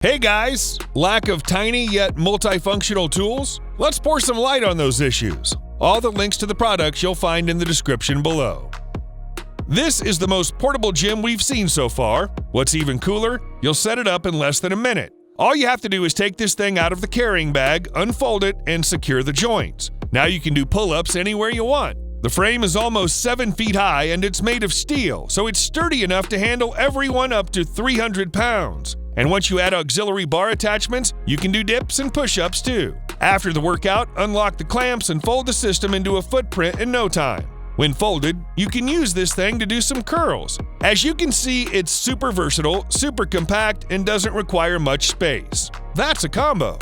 Hey guys! Lack of tiny yet multifunctional tools? Let's pour some light on those issues. All the links to the products you'll find in the description below. This is the most portable gym we've seen so far. What's even cooler, you'll set it up in less than a minute. All you have to do is take this thing out of the carrying bag, unfold it, and secure the joints. Now you can do pull-ups anywhere you want. The frame is almost 7 feet high and it's made of steel, so it's sturdy enough to handle everyone up to 300 pounds. And once you add auxiliary bar attachments, you can do dips and push-ups too. After the workout, unlock the clamps and fold the system into a footprint in no time. When folded, you can use this thing to do some curls. As you can see, it's super versatile, super compact, and doesn't require much space. That's a combo.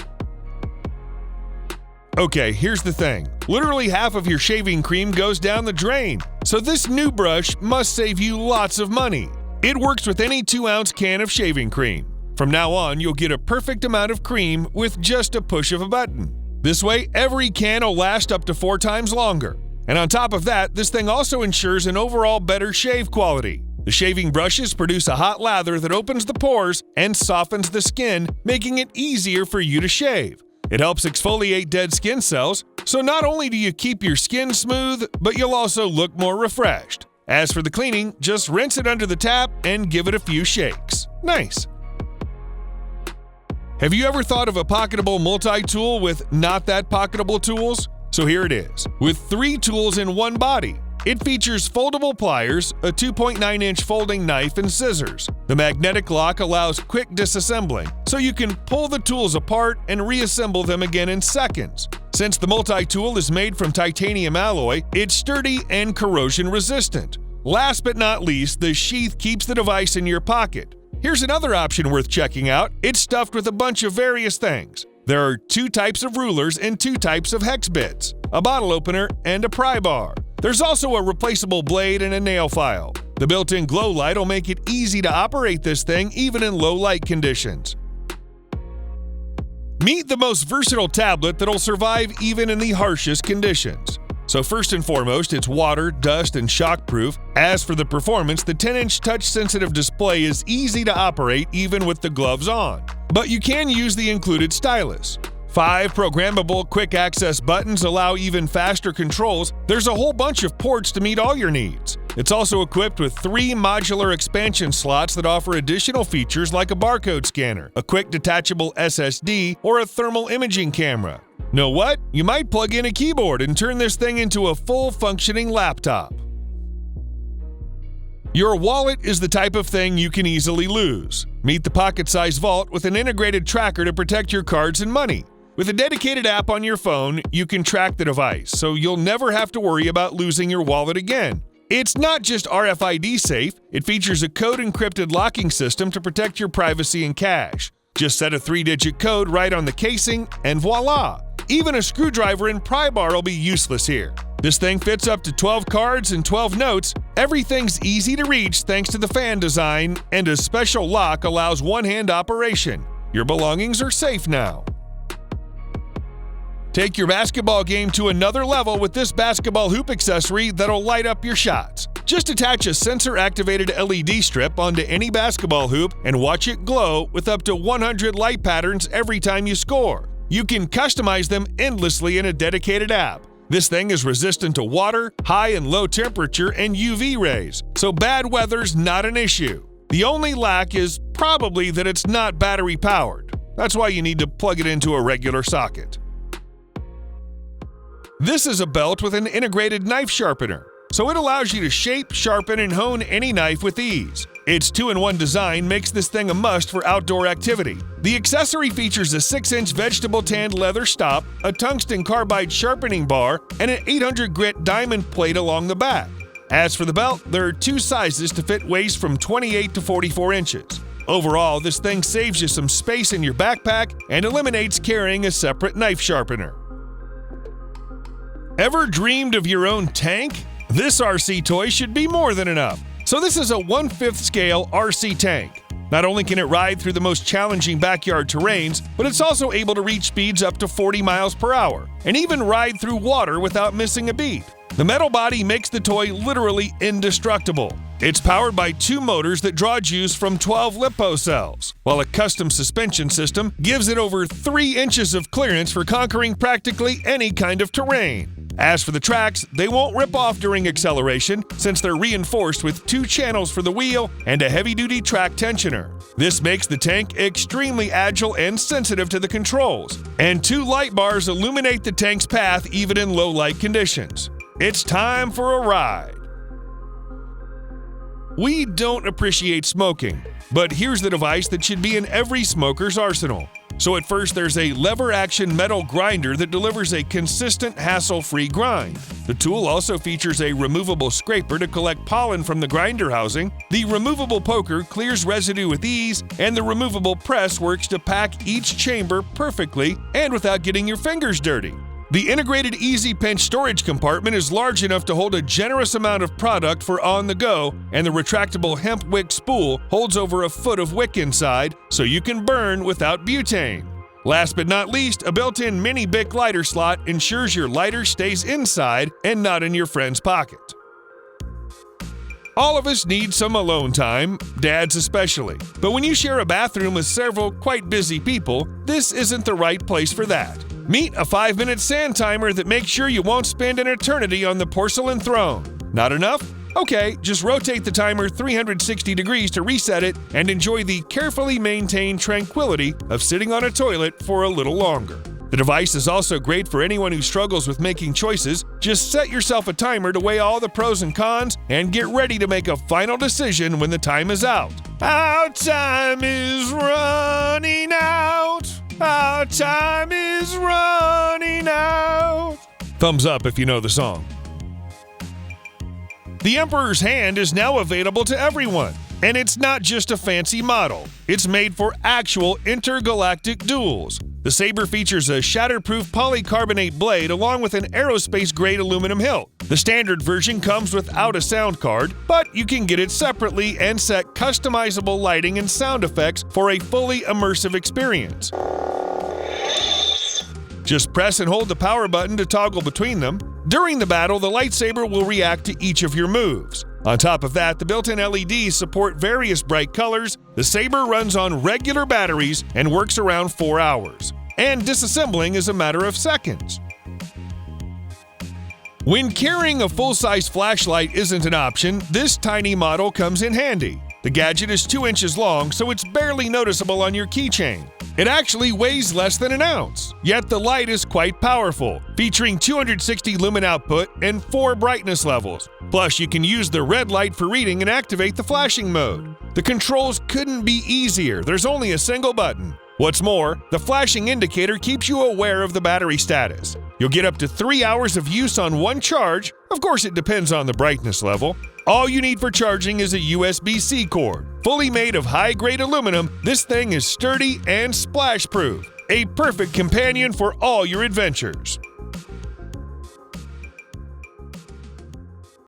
Okay, here's the thing. Literally half of your shaving cream goes down the drain, so this new brush must save you lots of money. It works with any 2-ounce can of shaving cream. From now on, you'll get a perfect amount of cream with just a push of a button. This way, every can will last up to 4 times longer. And on top of that, this thing also ensures an overall better shave quality. The shaving brushes produce a hot lather that opens the pores and softens the skin, making it easier for you to shave. It helps exfoliate dead skin cells, so not only do you keep your skin smooth, but you'll also look more refreshed. As for the cleaning, just rinse it under the tap and give it a few shakes. Nice! Have you ever thought of a pocketable multi-tool with not that pocketable tools? So here it is, with 3 tools in one body. It features foldable pliers, a 2.9-inch folding knife, and scissors. The magnetic lock allows quick disassembling, so you can pull the tools apart and reassemble them again in seconds. Since the multi-tool is made from titanium alloy, it's sturdy and corrosion resistant. Last but not least, the sheath keeps the device in your pocket. Here's another option worth checking out. It's stuffed with a bunch of various things. There are 2 types of rulers and 2 types of hex bits, a bottle opener and a pry bar. There's also a replaceable blade and a nail file. The built-in glow light will make it easy to operate this thing even in low light conditions. Meet the most versatile tablet that'll survive even in the harshest conditions. So first and foremost, it's water, dust, and shock-proof. As for the performance, the 10-inch touch-sensitive display is easy to operate even with the gloves on. But you can use the included stylus. 5 programmable quick-access buttons allow even faster controls. There's a whole bunch of ports to meet all your needs. It's also equipped with 3 modular expansion slots that offer additional features like a barcode scanner, a quick detachable SSD, or a thermal imaging camera. Know what? You might plug in a keyboard and turn this thing into a full-functioning laptop. Your wallet is the type of thing you can easily lose. Meet the pocket-sized vault with an integrated tracker to protect your cards and money. With a dedicated app on your phone, you can track the device, so you'll never have to worry about losing your wallet again. It's not just RFID safe, it features a code-encrypted locking system to protect your privacy and cash. Just set a 3-digit code right on the casing, and voila! Even a screwdriver and pry bar will be useless here. This thing fits up to 12 cards and 12 notes. Everything's easy to reach thanks to the fan design, and a special lock allows one-hand operation. Your belongings are safe now. Take your basketball game to another level with this basketball hoop accessory that'll light up your shots. Just attach a sensor-activated LED strip onto any basketball hoop and watch it glow with up to 100 light patterns every time you score. You can customize them endlessly in a dedicated app. This thing is resistant to water, high and low temperature, and UV rays, so bad weather's not an issue. The only lack is probably that it's not battery-powered. That's why you need to plug it into a regular socket. This is a belt with an integrated knife sharpener, so it allows you to shape, sharpen, and hone any knife with ease. Its 2-in-1 design makes this thing a must for outdoor activity. The accessory features a 6-inch vegetable tanned leather stop, a tungsten carbide sharpening bar, and an 800 grit diamond plate along the back. As for the belt, there are 2 sizes to fit waist from 28 to 44 inches. Overall, this thing saves you some space in your backpack and eliminates carrying a separate knife sharpener. Ever dreamed of your own tank? This RC toy should be more than enough. So this is a 1/5 scale RC tank. Not only can it ride through the most challenging backyard terrains, but it's also able to reach speeds up to 40 miles per hour, and even ride through water without missing a beat. The metal body makes the toy literally indestructible. It's powered by 2 motors that draw juice from 12 LiPo cells, while a custom suspension system gives it over 3 inches of clearance for conquering practically any kind of terrain. As for the tracks, they won't rip off during acceleration since they're reinforced with 2 channels for the wheel and a heavy-duty track tensioner. This makes the tank extremely agile and sensitive to the controls, and 2 light bars illuminate the tank's path even in low light conditions. It's time for a ride. We don't appreciate smoking, but here's the device that should be in every smoker's arsenal. So at first there's a lever-action metal grinder that delivers a consistent, hassle-free grind. The tool also features a removable scraper to collect pollen from the grinder housing, the removable poker clears residue with ease, and the removable press works to pack each chamber perfectly and without getting your fingers dirty. The integrated Easy Pinch storage compartment is large enough to hold a generous amount of product for on the go, and the retractable hemp wick spool holds over a foot of wick inside, so you can burn without butane. Last but not least, a built-in mini Bic lighter slot ensures your lighter stays inside and not in your friend's pocket. All of us need some alone time, dads especially. But when you share a bathroom with several quite busy people, this isn't the right place for that. Meet a 5-minute sand timer that makes sure you won't spend an eternity on the porcelain throne. Not enough? Okay, just rotate the timer 360 degrees to reset it and enjoy the carefully maintained tranquility of sitting on a toilet for a little longer. The device is also great for anyone who struggles with making choices. Just set yourself a timer to weigh all the pros and cons and get ready to make a final decision when the time is out. Our time is running out. Our time is running out. Thumbs up if you know the song. The Emperor's Hand is now available to everyone, and it's not just a fancy model. It's made for actual intergalactic duels. The saber features a shatterproof polycarbonate blade along with an aerospace-grade aluminum hilt. The standard version comes without a sound card, but you can get it separately and set customizable lighting and sound effects for a fully immersive experience. Just press and hold the power button to toggle between them. During the battle, the lightsaber will react to each of your moves. On top of that, the built-in LEDs support various bright colors, the saber runs on regular batteries and works around 4 hours. And disassembling is a matter of seconds. When carrying a full-size flashlight isn't an option, this tiny model comes in handy. The gadget is 2 inches long, so it's barely noticeable on your keychain. It actually weighs less than an ounce, yet the light is quite powerful, featuring 260 lumen output and 4 brightness levels. Plus, you can use the red light for reading and activate the flashing mode. The controls couldn't be easier, there's only a single button. What's more, the flashing indicator keeps you aware of the battery status. You'll get up to 3 hours of use on one charge. Of course, it depends on the brightness level. All you need for charging is a USB-C cord. Fully made of high-grade aluminum, this thing is sturdy and splash-proof. A perfect companion for all your adventures.